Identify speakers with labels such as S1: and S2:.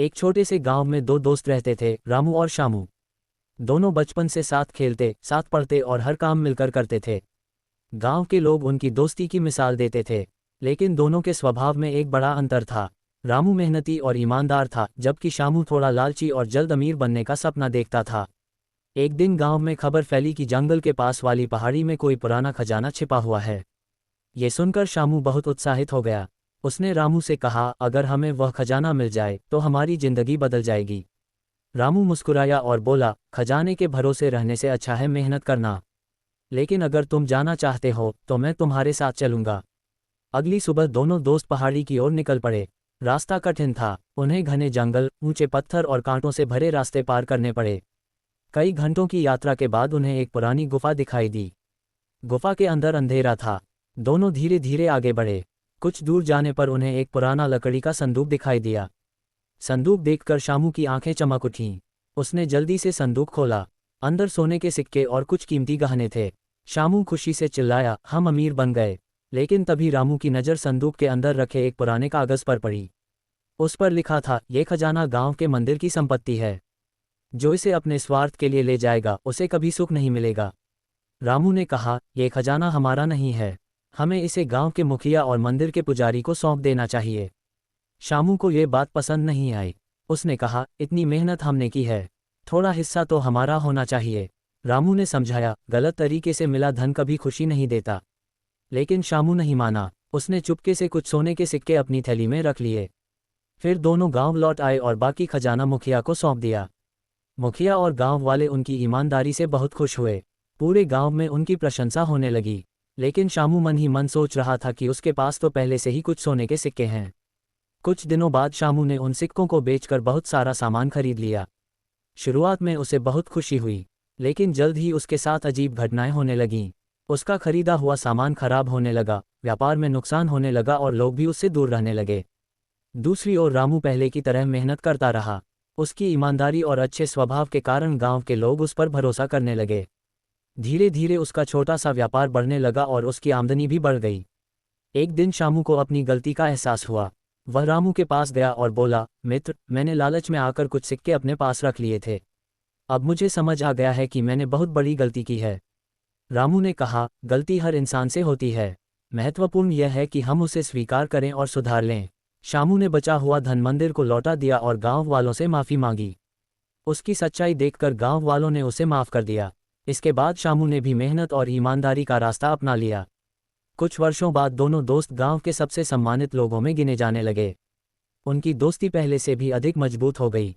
S1: एक छोटे से गांव में दो दोस्त रहते थे, रामू और शामू। दोनों बचपन से साथ खेलते, साथ पढ़ते और हर काम मिलकर करते थे। गांव के लोग उनकी दोस्ती की मिसाल देते थे। लेकिन दोनों के स्वभाव में एक बड़ा अंतर था। रामू मेहनती और ईमानदार था, जबकि शामू थोड़ा लालची और जल्द अमीर बनने का सपना देखता था। एक दिन गांव में खबर फैली कि जंगल के पास वाली पहाड़ी में कोई पुराना खजाना छिपा हुआ है। ये सुनकर शामू बहुत उत्साहित हो गया। उसने रामू से कहा, अगर हमें वह खजाना मिल जाए तो हमारी जिंदगी बदल जाएगी। रामू मुस्कुराया और बोला, खजाने के भरोसे रहने से अच्छा है मेहनत करना। लेकिन अगर तुम जाना चाहते हो तो मैं तुम्हारे साथ चलूंगा। अगली सुबह दोनों दोस्त पहाड़ी की ओर निकल पड़े। रास्ता कठिन था, उन्हें घने जंगल, ऊंचे पत्थर और कांटों से भरे रास्ते पार करने पड़े। कई घंटों की यात्रा के बाद उन्हें एक पुरानी गुफा दिखाई दी। गुफा के अंदर अंधेरा था। दोनों धीरे धीरे आगे बढ़े। कुछ दूर जाने पर उन्हें एक पुराना लकड़ी का संदूक दिखाई दिया। संदूक देखकर शामू की आंखें चमक उठीं। उसने जल्दी से संदूक खोला। अंदर सोने के सिक्के और कुछ कीमती गहने थे। शामू खुशी से चिल्लाया, हम अमीर बन गए। लेकिन तभी रामू की नज़र संदूक के अंदर रखे एक पुराने कागज पर पड़ी। उस पर लिखा था, ये खजाना गांव के मंदिर की संपत्ति है। जो इसे अपने स्वार्थ के लिए ले जाएगा उसे कभी सुख नहीं मिलेगा। रामू ने कहा, ये खजाना हमारा नहीं है। हमें इसे गांव के मुखिया और मंदिर के पुजारी को सौंप देना चाहिए। शामू को ये बात पसंद नहीं आई। उसने कहा, इतनी मेहनत हमने की है, थोड़ा हिस्सा तो हमारा होना चाहिए। रामू ने समझाया, गलत तरीके से मिला धन कभी खुशी नहीं देता। लेकिन शामू नहीं माना। उसने चुपके से कुछ सोने के सिक्के अपनी थैली में रख लिए। फिर दोनों गांव लौट आए और बाकी खजाना मुखिया को सौंप दिया। मुखिया और गांव वाले उनकी ईमानदारी से बहुत खुश हुए। पूरे गांव में उनकी प्रशंसा होने लगी। लेकिन शामू मन ही मन सोच रहा था कि उसके पास तो पहले से ही कुछ सोने के सिक्के हैं। कुछ दिनों बाद शामू ने उन सिक्कों को बेचकर बहुत सारा सामान खरीद लिया। शुरुआत में उसे बहुत खुशी हुई, लेकिन जल्द ही उसके साथ अजीब घटनाएं होने लगीं। उसका खरीदा हुआ सामान खराब होने लगा, व्यापार में नुकसान होने लगा और लोग भी उससे दूर रहने लगे। दूसरी ओर रामू पहले की तरह मेहनत करता रहा। उसकी ईमानदारी और अच्छे स्वभाव के कारण गांव के लोग उस पर भरोसा करने लगे। धीरे धीरे उसका छोटा सा व्यापार बढ़ने लगा और उसकी आमदनी भी बढ़ गई। एक दिन शामू को अपनी गलती का एहसास हुआ। वह रामू के पास गया और बोला, मित्र, मैंने लालच में आकर कुछ सिक्के अपने पास रख लिए थे। अब मुझे समझ आ गया है कि मैंने बहुत बड़ी गलती की है। रामू ने कहा, गलती हर इंसान से होती है। महत्वपूर्ण यह है कि हम उसे स्वीकार करें और सुधार लें। शामू ने बचा हुआ धन मंदिर को लौटा दिया और गांव वालों से माफ़ी मांगी। उसकी सच्चाई देखकर गांव वालों ने उसे माफ़ कर दिया। इसके बाद शामू ने भी मेहनत और ईमानदारी का रास्ता अपना लिया। कुछ वर्षों बाद दोनों दोस्त गांव के सबसे सम्मानित लोगों में गिने जाने लगे। उनकी दोस्ती पहले से भी अधिक मजबूत हो गई।